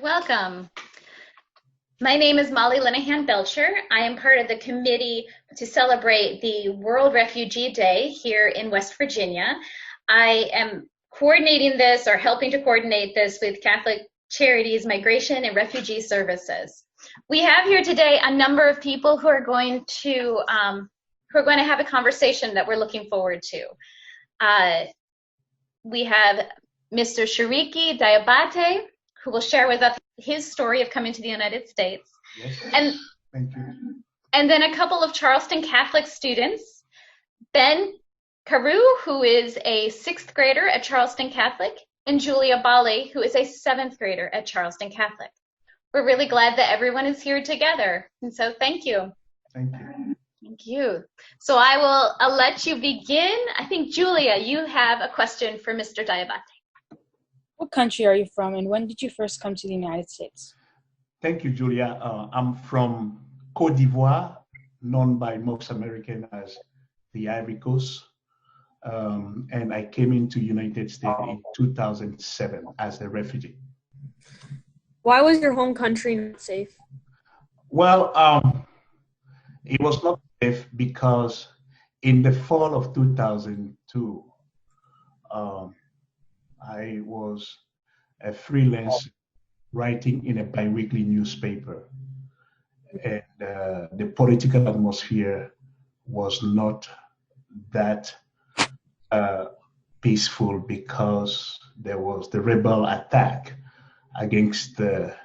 Welcome. My name is Molly Linehan Belcher. I am part of the committee to celebrate the World Refugee Day here in West Virginia. I am coordinating this or helping to coordinate this with Catholic Charities Migration and Refugee Services. We have here today a number of people who are going to have a conversation that we're looking forward to. We have Mr. Sirki Diabate, who will share with us his story of coming to the United States. Yes. Thank you. And then a couple of Charleston Catholic students, Ben Carew, who is a 6th grader at Charleston Catholic, and Julia Bali, who is a 7th grader at Charleston Catholic. We're really glad that everyone is here together, and so thank you. Thank you. Thank you. So I'll let you begin. I think, Julia, you have a question for Mr. Diabate. What country are you from, and when did you first come to the United States? Thank you, Julia. I'm from Côte d'Ivoire, known by most Americans as the Ivory Coast. And I came into United States in 2007 as a refugee. Why was your home country not safe? Well, it was not safe because in the fall of 2002, I was a freelance writing in a biweekly newspaper, and the political atmosphere was not that peaceful because there was the rebel attack against the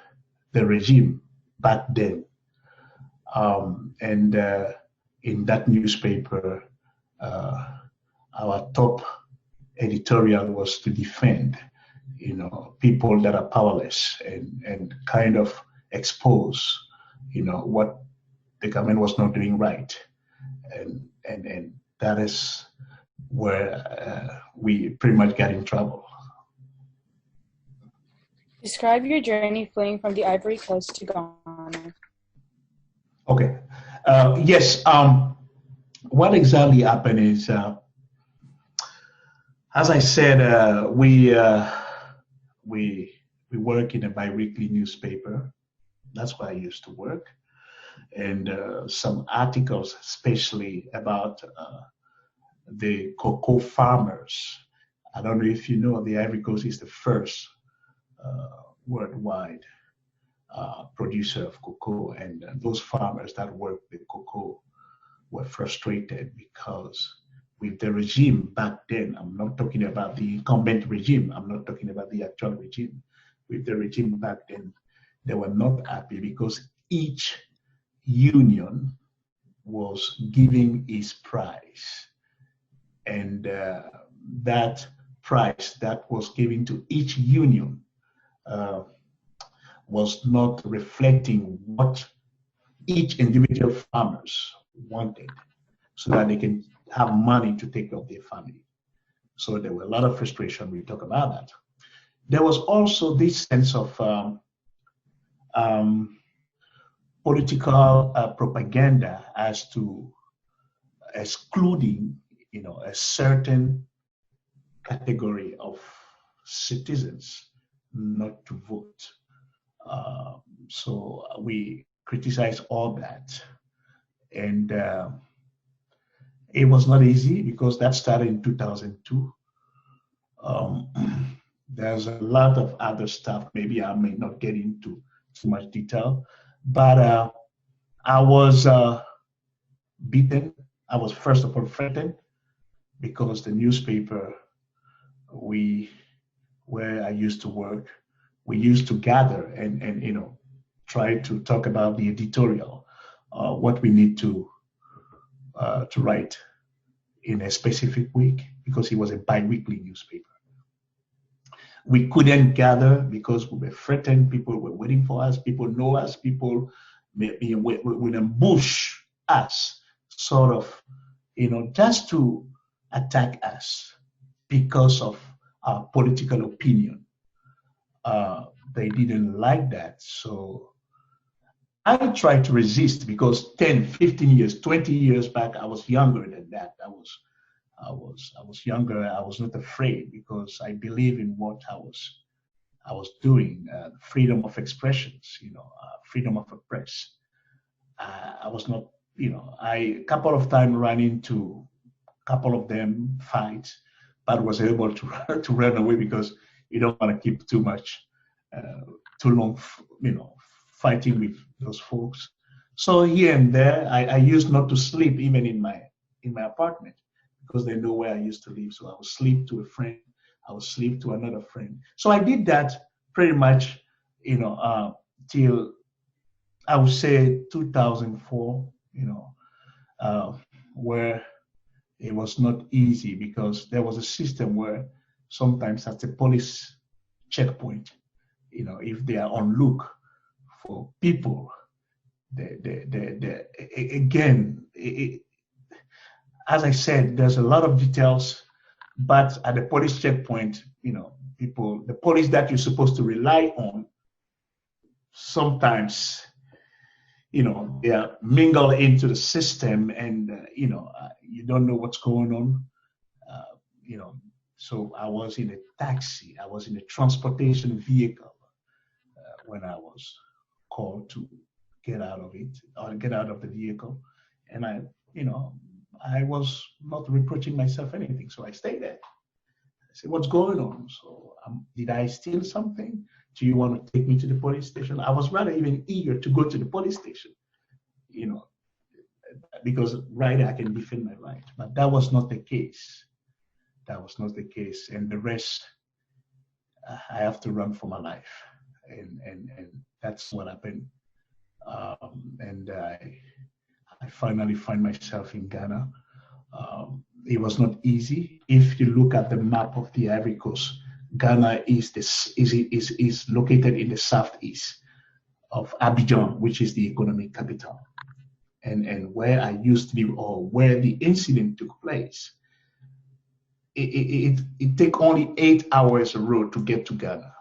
regime back then. And in that newspaper, our top editorial was to defend, people that are powerless and kind of expose, what the government was not doing right. And that is where we pretty much got in trouble. Describe your journey fleeing from the Ivory Coast to Ghana. Okay. Yes. What exactly happened is, as I said, we work in a biweekly newspaper. That's where I used to work, and some articles, especially about the cocoa farmers. I don't know if you know, the Ivory Coast is the first worldwide producer of cocoa, and those farmers that work with cocoa were frustrated because with the regime back then, I'm not talking about the incumbent regime, I'm not talking about the actual regime. With the regime back then, they were not happy because each union was giving its price. And that price that was given to each union was not reflecting what each individual farmers wanted, so that they can have money to take care of their family. So there were a lot of frustration. We talk about that. There was also this sense of political propaganda as to excluding, a certain category of citizens not to vote. So we criticize all that. And it was not easy because that started in 2002. There's a lot of other stuff. Maybe I may not get into too much detail, but I was beaten. I was first of all threatened because the newspaper where I used to work, we used to gather and try to talk about the editorial, what we need to write in a specific week, because it was a bi-weekly newspaper. We couldn't gather because we were threatened. People were waiting for us. People know us. People would ambush us, sort of, just to attack us because of our political opinion. They didn't like that. So I tried to resist because 10, 15 years, 20 years back, I was younger than that. I was younger. I was not afraid because I believe in what I I was doing, freedom of expressions, freedom of the press. I was not, a couple of times ran into a couple of them fights, but was able to to run away because you don't want to keep too long, fighting with those folks. So here and there, I used not to sleep even in my apartment because they know where I used to live. So I would sleep to a friend, I would sleep to another friend. So I did that pretty much, till I would say 2004, where it was not easy because there was a system where sometimes at the police checkpoint, if they are on look for people, again, as I said, there's a lot of details, but at the police checkpoint, the police that you're supposed to rely on, sometimes, they are mingled into the system, and you don't know what's going on. So I was in a taxi, I was in a transportation vehicle when I was called to get out of it or get out of the vehicle, and I was not reproaching myself anything, so I stayed there. I said, "What's going on? So did I steal something? Do you want to take me to the police station?" I was rather even eager to go to the police station, because right, I can defend my right. But that was not the case. That was not the case. And the rest, I have to run for my life. And that's what happened. And I finally find myself in Ghana. It was not easy. If you look at the map of the Ivory Coast, Ghana is located in the southeast of Abidjan, which is the economic capital. And where I used to live, or where the incident took place, it took only 8 hours a road to get to Ghana.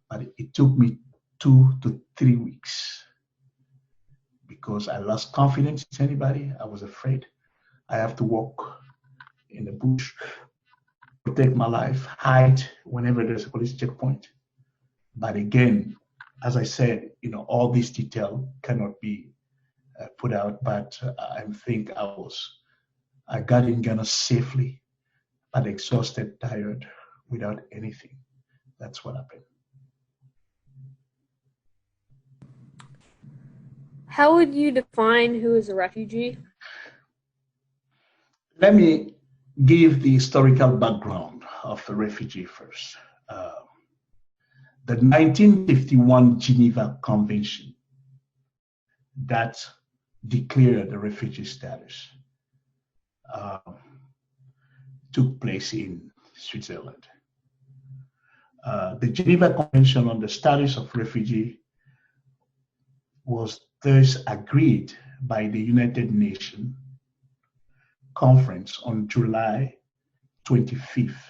But it took me 2 to 3 weeks because I lost confidence in anybody. I was afraid. I have to walk in the bush, protect my life, hide whenever there's a police checkpoint. But again, as I said, all this detail cannot be put out, but I think I got in Ghana safely, but exhausted, tired, without anything. That's what happened. How would you define who is a refugee? Let me give the historical background of a refugee first. The 1951 Geneva Convention that declared the refugee status took place in Switzerland. The Geneva Convention on the Status of Refugee was thus agreed by the United Nations Conference on July 25th,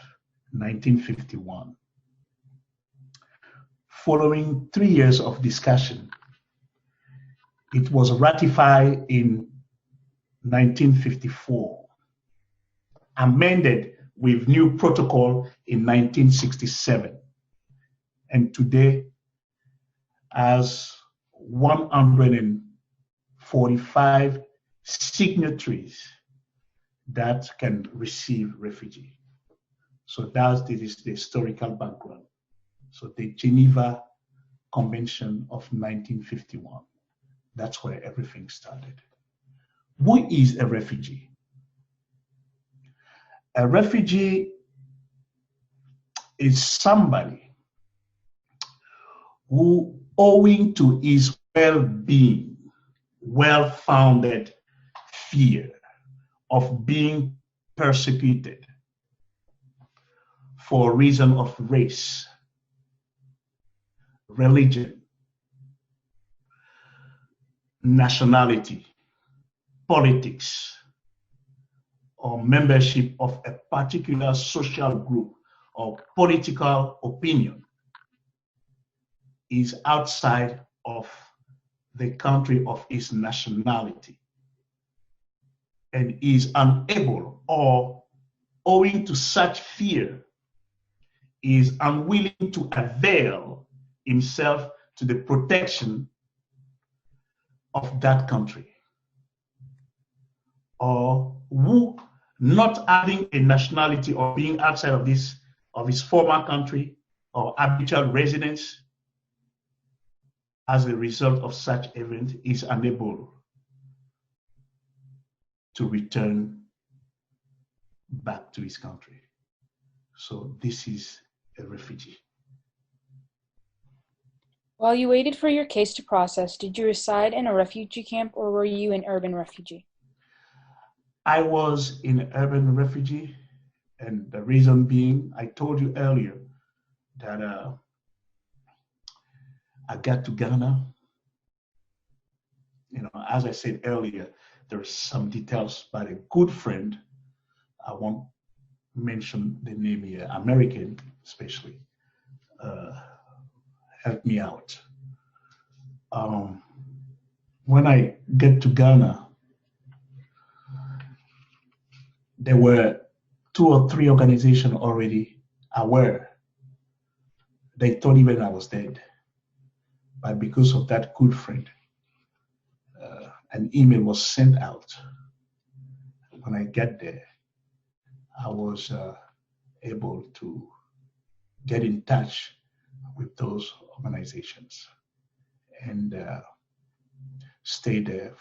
1951. Following 3 years of discussion, it was ratified in 1954, amended with new protocol in 1967, and today has 145 signatories that can receive refugee. So this is the historical background. So the Geneva Convention of 1951, that's where everything started. Who is a refugee? A refugee is somebody who, owing to his well-being, well-founded fear of being persecuted for reason of race, religion, nationality, politics, or membership of a particular social group or political opinion, is outside of the country of his nationality and is unable, or owing to such fear, is unwilling to avail himself to the protection of that country, or who, not having a nationality or being outside of his former country or habitual residence, as a result of such event, is unable to return back to his country. So this is a refugee. While you waited for your case to process, did you reside in a refugee camp or were you an urban refugee? I was in an urban refugee, and the reason being, I told you earlier that I got to Ghana. As I said earlier, there's some details about a good friend. I won't mention the name here, American especially, helped me out. When I get to Ghana, there were 2 or 3 organizations already aware. They thought even I was dead. But because of that good friend, an email was sent out. When I get there, I was able to get in touch with those organizations and stay there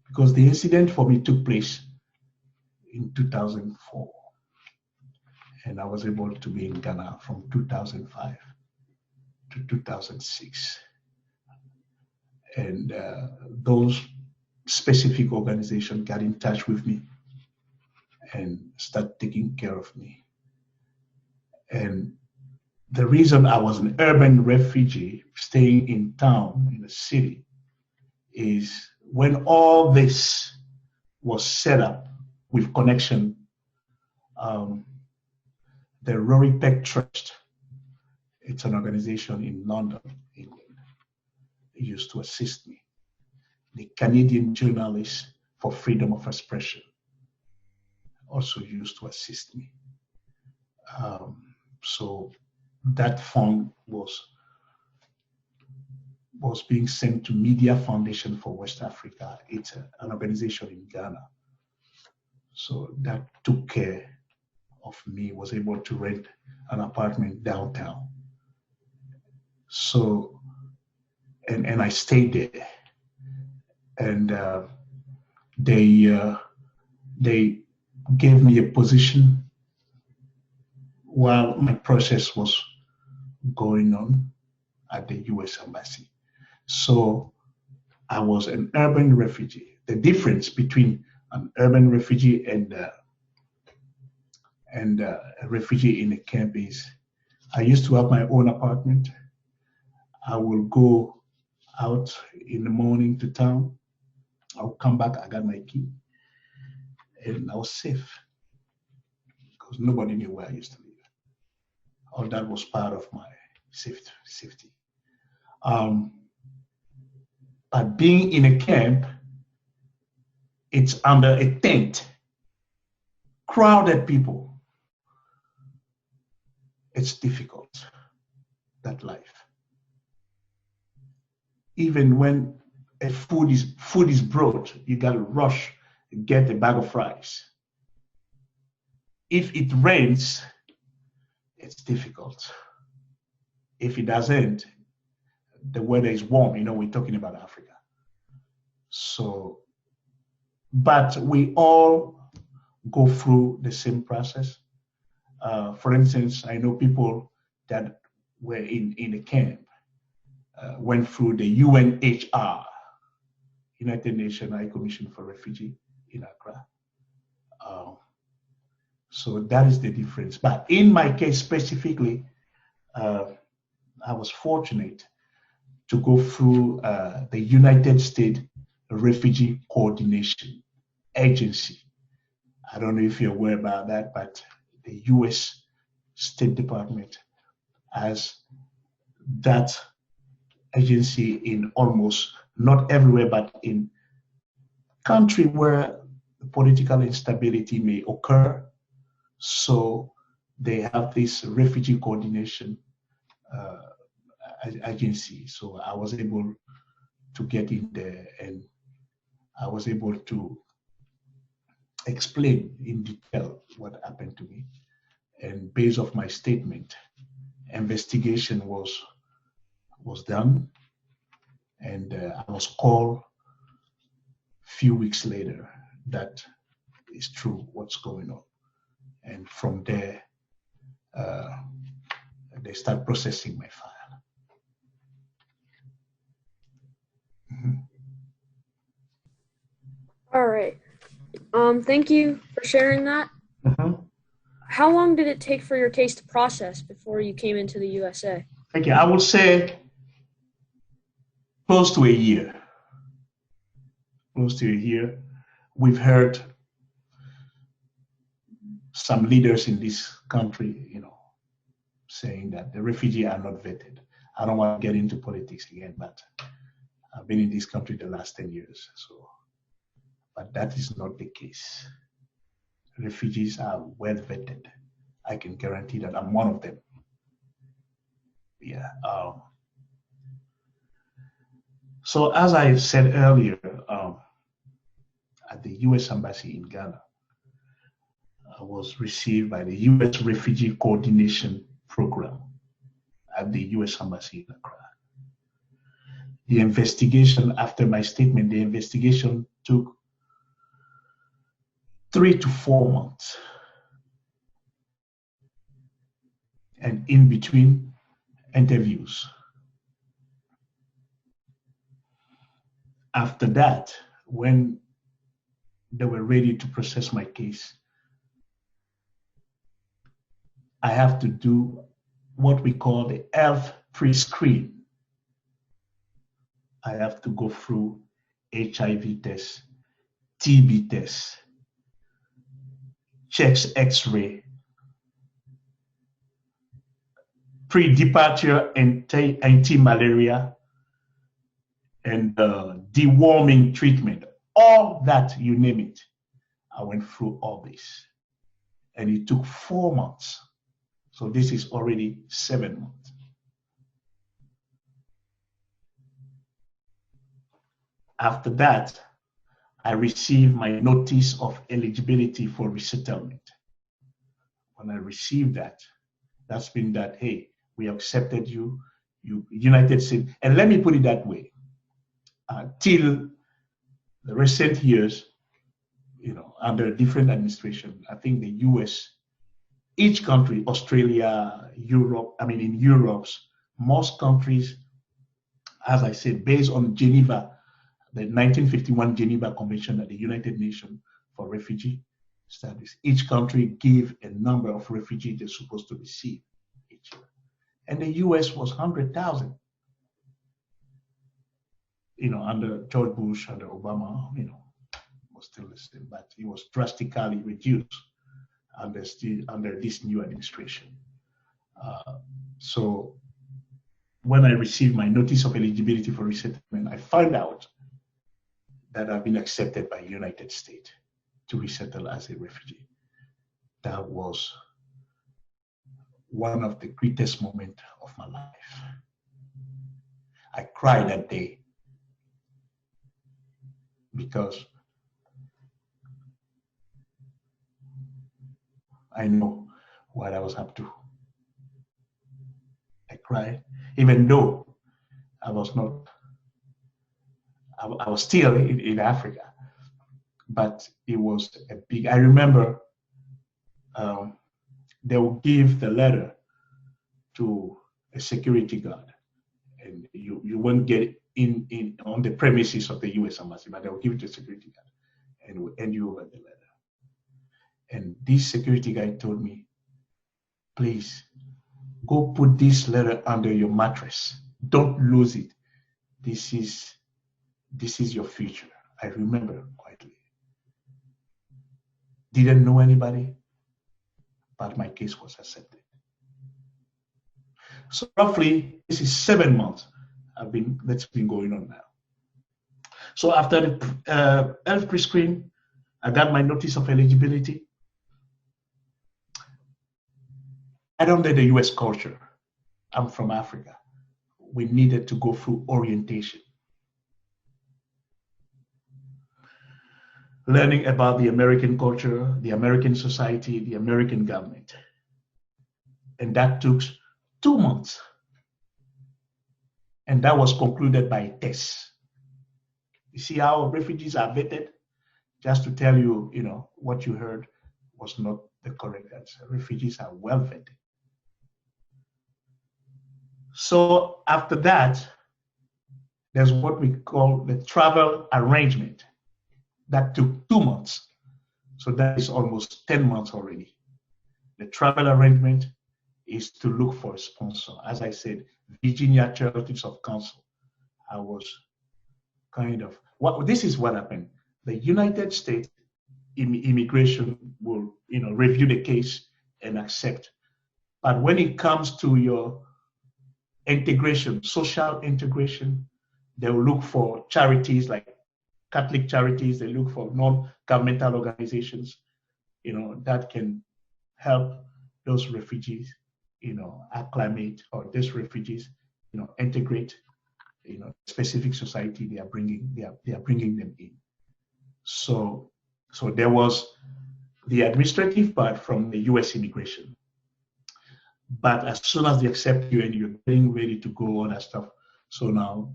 because the incident for me took place in 2004, and I was able to be in Ghana from 2005 to 2006. And those specific organizations got in touch with me and started taking care of me. And the reason I was an urban refugee staying in town, in the city, is when all this was set up with connection, the Rory Peck Trust, it's an organization in London, England, used to assist me. The Canadian Journalists for Freedom of Expression also used to assist me. So that fund was being sent to Media Foundation for West Africa. It's an organization in Ghana. So that took care of me, was able to rent an apartment downtown. So, and I stayed there. And they gave me a position while my process was going on at the US Embassy. So I was an urban refugee. The difference between an urban refugee and a refugee in a camp is I used to have my own apartment. I will go out in the morning to town. I'll come back, I got my key, and I was safe because nobody knew where I used to live. All that was part of my safety. But being in a camp, it's under a tent, crowded people. It's difficult, that life. Even when food is brought, you gotta rush and get a bag of rice. If it rains, it's difficult. If it doesn't, the weather is warm. We're talking about Africa. So, but we all go through the same process. For instance, I know people that were in the camp went through the UNHR, United Nations High Commission for Refugee in Accra. So that is the difference. But in my case specifically, I was fortunate to go through the United States Refugee Coordination Agency. I don't know if you're aware about that, but the US State Department has that agency in almost, not everywhere, but in country where political instability may occur. So they have this refugee coordination agency. So I was able to get in there, and I was able to explain in detail what happened to me. And based off my statement, investigation was done, and I was called a few weeks later. That is true, what's going on. And from there, they start processing my file. All right. Thank you for sharing that. How long did it take for your case to process before you came into the USA? Okay, I would say close to a year. Close to a year. We've heard some leaders in this country, saying that the refugees are not vetted. I don't want to get into politics again, but I've been in this country the last 10 years. But that is not the case. Refugees are well vetted. I can guarantee that I'm one of them. Yeah. So as I said earlier, at the U.S. Embassy in Ghana, I was received by the U.S. Refugee Coordination Program at the U.S. Embassy in Accra. The investigation, after my statement, the investigation took 3 to 4 months. And in between, interviews. After that, when they were ready to process my case, I have to do what we call the health pre-screen. I have to go through HIV tests, TB tests, chest X-ray, pre-departure anti-malaria, and deworming treatment. All that, you name it. I went through all this. And it took 4 months. So this is already 7 months. After that, I received my notice of eligibility for resettlement. When I received that, that's been that, hey, we accepted you, United States. And let me put it that way. Till the recent years, under different administration, I think the US, each country, Australia, Europe, in Europe, most countries, as I said, based on Geneva, the 1951 Geneva Convention at the United Nations for Refugee Studies, each country gave a number of refugees they're supposed to receive each year. And the US was 100,000. Under George Bush, under Obama, was still the same, but it was drastically reduced under this new administration. So when I received my notice of eligibility for resettlement, I found out that I've been accepted by the United States to resettle as a refugee. That was one of the greatest moments of my life. I cried that day because I know what I was up to. I cried, even though I was still in Africa, but it was a big, I remember they will give the letter to a security guard, and you won't get in on the premises of the US Embassy, but they will give it to a security guard and will hand you over the letter. And this security guy told me, please go put this letter under your mattress. Don't lose it. This is your future. I remember quietly. Didn't know anybody, but my case was accepted. So roughly, this is 7 months that's been going on now. So after the health pre-screen, I got my notice of eligibility. I don't know the US culture. I'm from Africa. We needed to go through orientation. Learning about the American culture, the American society, the American government. And that took 2 months. And that was concluded by a test. You see how refugees are vetted? Just to tell you, what you heard was not the correct answer. Refugees are well vetted. So after that, there's what we call the travel arrangement. That took 2 months. So that is almost 10 months already. The travel arrangement is to look for a sponsor. As I said, Virginia Churches of Council. I was this is what happened. The United States immigration will, review the case and accept. But when it comes to your integration, social integration, they will look for charities like Catholic charities. They look for non-governmental organizations, that can help those refugees, acclimate, or these refugees, integrate, specific society they are bringing them in. So there was the administrative part from the U.S. immigration, but as soon as they accept you and you're getting ready to go, all that stuff. So now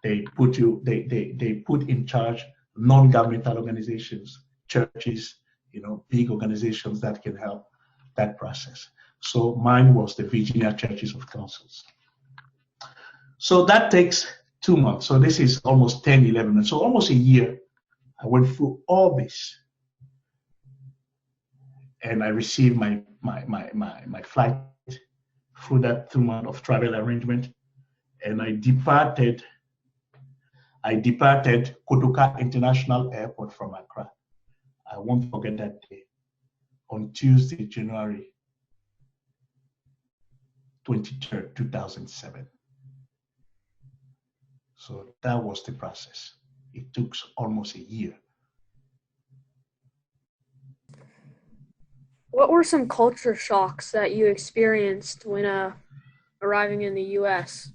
they put in charge non-governmental organizations, churches, big organizations that can help that process. So mine was the Virginia Churches of Councils. So that takes 2 months. So this is almost 10, 11 months. So almost a year, I went through all this. And I received my flight through that 2 months of travel arrangement. And I departed Kotoka International Airport from Accra. I won't forget that day. On Tuesday, January 23rd, 2007. So that was the process. It took almost a year. What were some culture shocks that you experienced when arriving in the U.S.?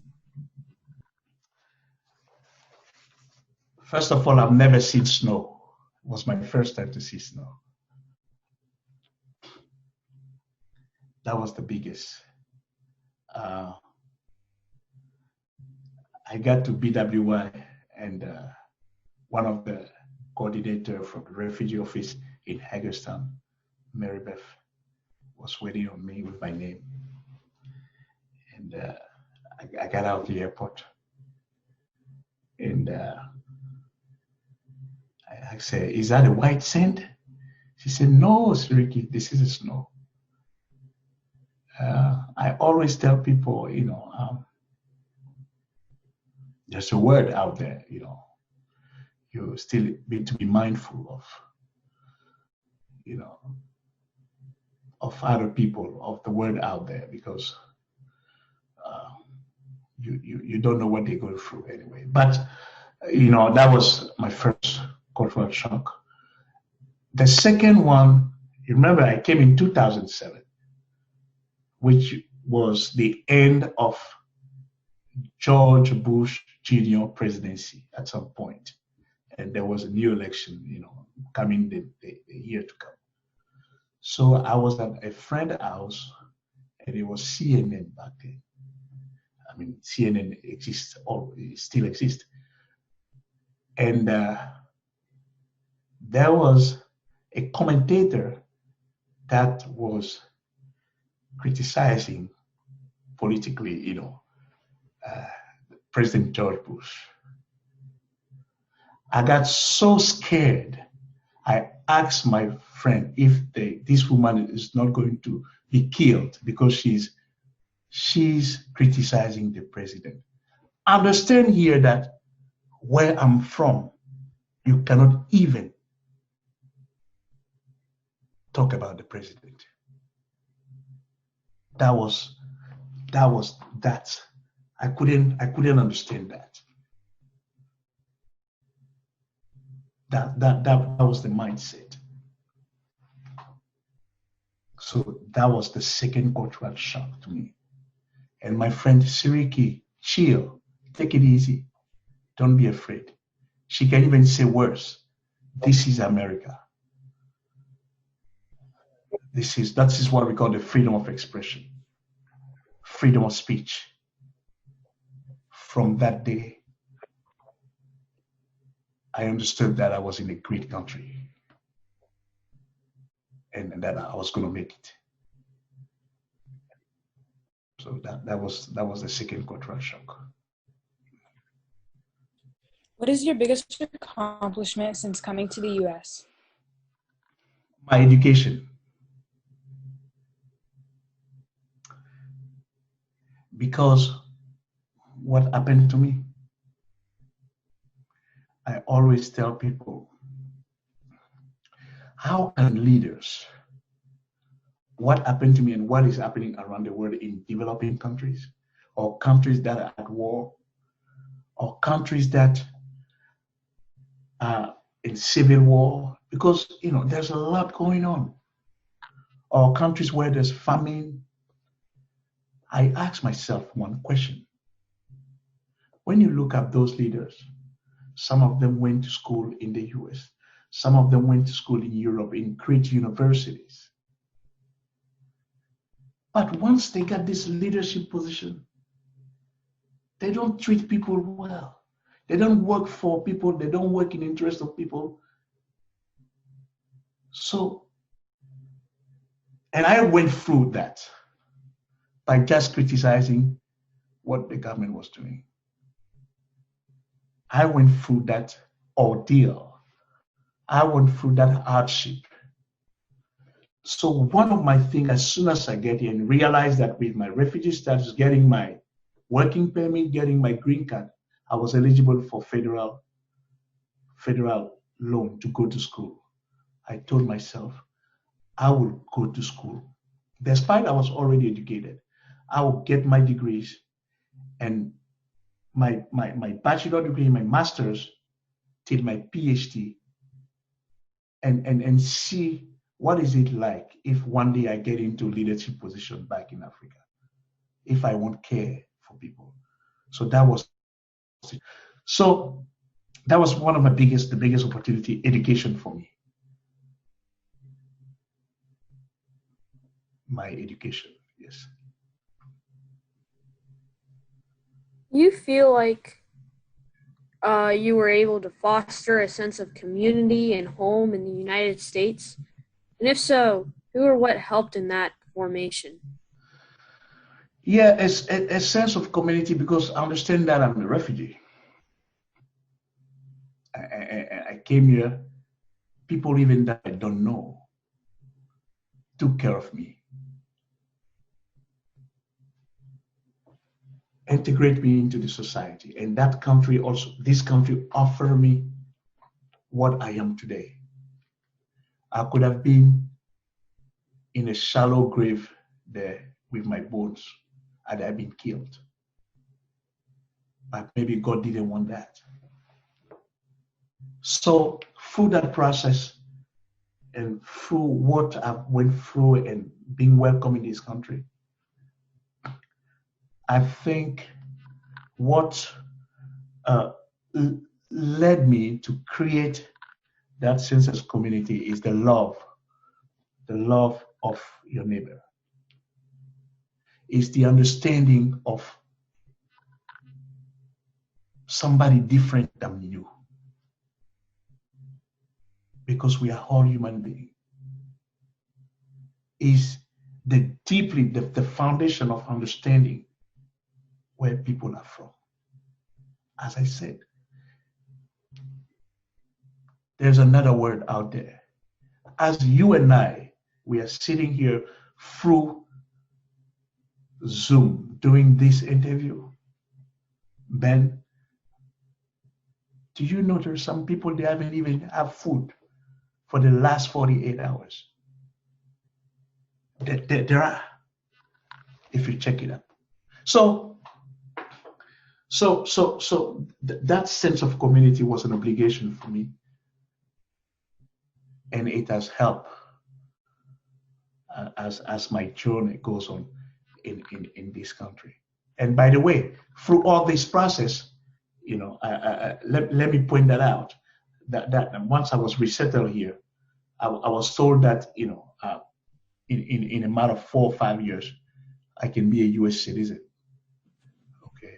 First of all, I've never seen snow. It was my first time to see snow. That was the biggest. I got to BWI, and one of the coordinators from the refugee office in Hagerstown, Mary Beth, was waiting on me with my name. And I got out of the airport. And I said, "Is that a white sand?" She said, "No, Sirki, this is snow." I always tell people, there's a word out there, you still need to be mindful of other people, of the word out there, because you don't know what they go through anyway. But that was my first cultural shock. The second one, you remember, I came in 2007, which was the end of George Bush Jr. presidency at some point. And there was a new election, coming the year to come. So I was at a friend's house, and it was CNN back then. I mean, CNN exists, or still exists. And there was a commentator that was criticizing politically, President George Bush. I got so scared. I asked my friend if this woman is not going to be killed because she's criticizing the president. Understand here that where I'm from, you cannot even talk about the president. That I couldn't understand that. That was the mindset. So that was the second cultural shock to me. And my friend Sirki, chill, take it easy, don't be afraid. She can even say worse. This is America. That is what we call the freedom of expression, freedom of speech. From that day, I understood that I was in a great country and that I was going to make it. So that was the second cultural shock. What is your biggest accomplishment since coming to the U.S.? My education. Because what happened to me, I always tell people, how can leaders, what happened to me and what is happening around the world in developing countries, or countries that are at war, or countries that are in civil war, because there's a lot going on, or countries where there's famine. I ask myself one question. When you look at those leaders, some of them went to school in the US, some of them went to school in Europe in great universities. But once they got this leadership position, they don't treat people well. They don't work for people. They don't work in the interest of people. So, and I went through that by just criticizing what the government was doing. I went through that ordeal. I went through that hardship. So one of my things, as soon as I get here and realize that with my refugee status, getting my working permit, getting my green card, I was eligible for federal loan to go to school. I told myself, I will go to school. Despite I was already educated, I will get my degrees and my bachelor degree, my master's, till my PhD, and see what is it like if one day I get into leadership position back in Africa, if I won't care for people. So that was one of the biggest opportunity, education for me. My education, yes. You feel like you were able to foster a sense of community and home in the United States? And if so, who or what helped in that formation? Yeah, a sense of community, because I understand that I'm a refugee. I came here, people even that I don't know took care of me, integrate me into the society, and this country offered me what I am today. I could have been in a shallow grave there with my bones had I been killed, but maybe God didn't want that. So through that process and through what I went through and being welcome in this country, I think what led me to create that sense of community is the love of your neighbor. It's the understanding of somebody different than you, because we are all human beings. Is the foundation of understanding where people are from. As I said, there's another word out there. As you and I, we are sitting here through Zoom doing this interview, Ben, do you know there's some people, they haven't even had food for the last 48 hours? There are, if you check it out. So that sense of community was an obligation for me, and it has helped as my journey goes on in this country. And by the way, through all this process, let me point that out, that once I was resettled here, I was told that, in a matter of 4 or 5 years, I can be a U.S. citizen. Okay.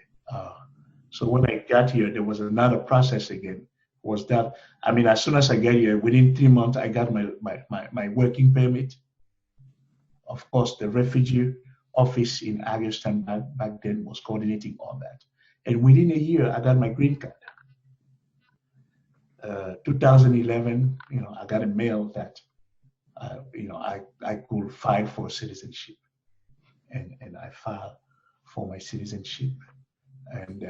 So when I got here, there was another process again. Was that, as soon as I got here, within 3 months, I got my working permit. Of course, the refugee office in Charleston back then was coordinating all that. And within a year, I got my green card. 2011, I got a mail that, I could file for citizenship. And I filed for my citizenship. And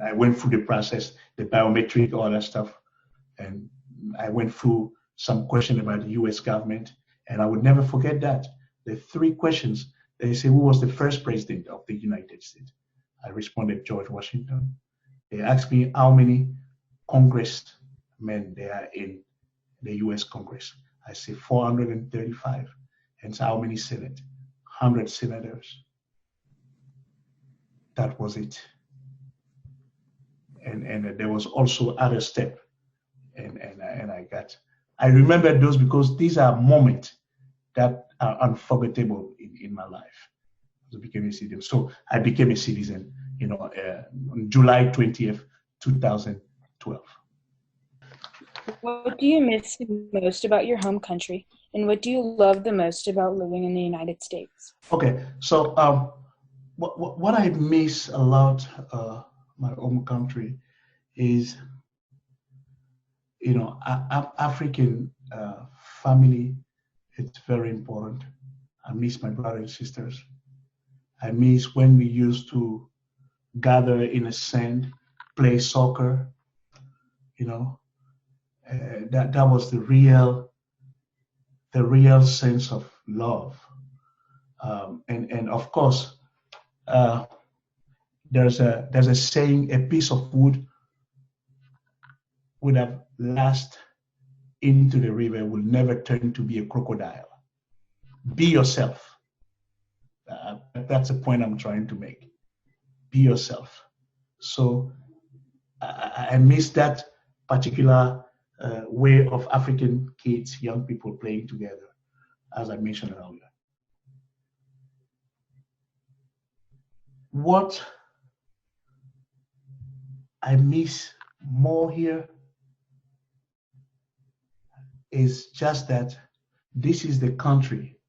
I went through the process, the biometric, all that stuff. And I went through some question about the US government. And I would never forget that. The 3 questions, they say, who was the first president of the United States? I responded, George Washington. They asked me how many congressmen there are in the US Congress. I say 435. And so how many Senate? 100 senators. That was it. And there was also other step. And I remember those because these are moments that are unforgettable in my life. I became a citizen. So I became a citizen, on July 20th, 2012. What do you miss the most about your home country, and what do you love the most about living in the United States? Okay, so what I miss a lot, my home country, is, African family. It's very important. I miss my brothers and sisters. I miss when we used to gather in the sand, play soccer. That was the real sense of love. And of course, there's a saying: a piece of wood would have lasted into the river will never turn to be a crocodile. Be yourself. That's the point I'm trying to make. Be yourself. So I miss that particular way of African kids, young people playing together, as I mentioned earlier. What I miss more here is just that this is the country,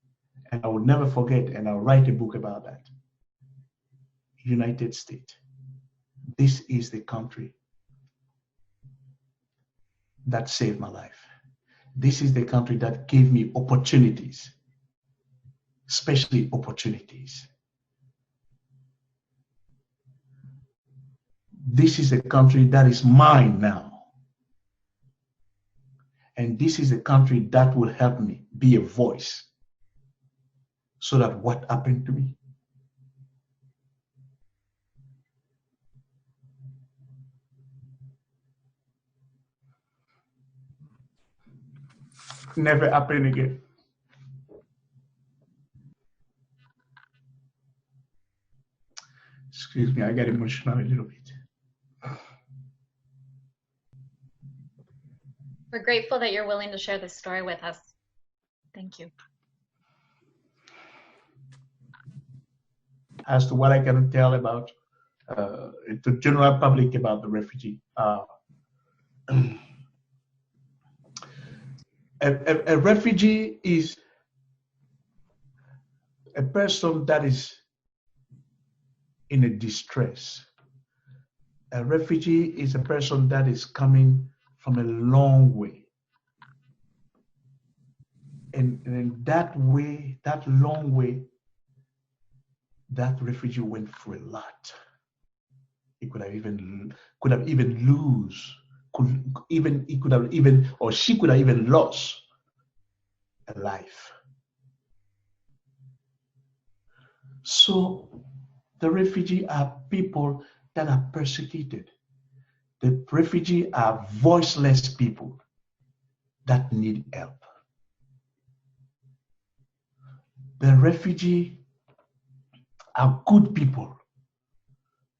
and I will never forget, and I'll write a book about that. United States. This is the country that saved my life. This is the country that gave me opportunities, especially opportunities. This is a country that is mine now. And this is a country that will help me be a voice so that what happened to me never happen again. Excuse me, I get emotional a little bit. We're grateful that you're willing to share this story with us. Thank you. As to what I can tell about the general public about the refugee, a refugee is a person that is in a distress. A refugee is a person that is coming from a long way. And in that way, that long way, that refugee went through a lot. He could have even she could have even lost a life. So the refugee are people that are persecuted. The refugee are voiceless people that need help. the refugee are good people,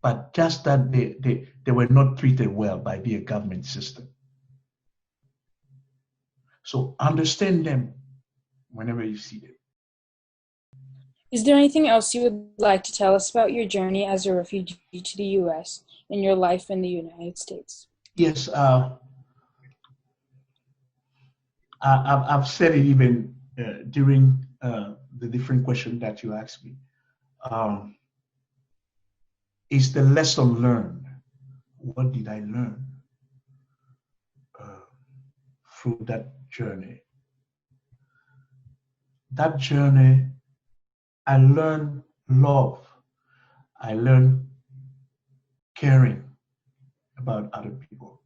but just that they were not treated well by their government system. So understand them whenever you see them. Is there anything else you would like to tell us about your journey as a refugee to the U.S. and your life in the United States? Yes, I've said it even during the different questions that you asked me. It's the lesson learned. What did I learn through that journey? That journey, I learned love. I learned caring about other people.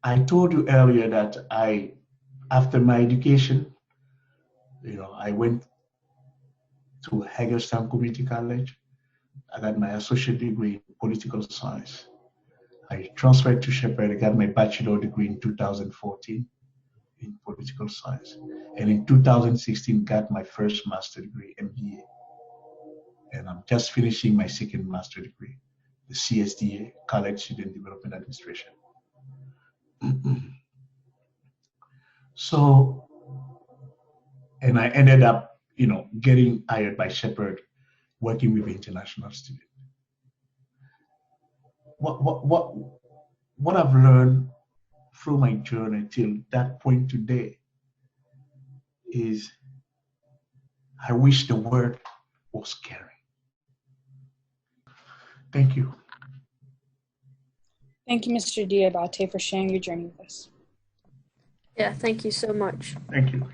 I told you earlier that after my education, I went to Hagerstown Community College. I got my associate degree in political science. I transferred to Shepherd. I got my bachelor degree in 2014 in political science. And in 2016, got my first master degree, MBA. And I'm just finishing my second master degree, the CSDA, College Student Development Administration. So, and I ended up, getting hired by Shepherd, working with international students. What I've learned through my journey till that point today is I wish the word was caring. Thank you. Thank you, Mr. Diabate, for sharing your journey with us. Yeah, thank you so much. Thank you.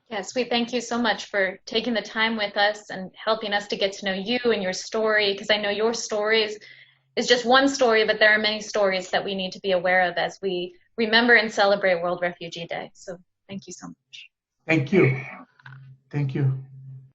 Yes, we thank you so much for taking the time with us and helping us to get to know you and your story, because I know your stories is just one story, but there are many stories that we need to be aware of as we remember and celebrate World Refugee Day. So thank you so much. Thank you. Thank you.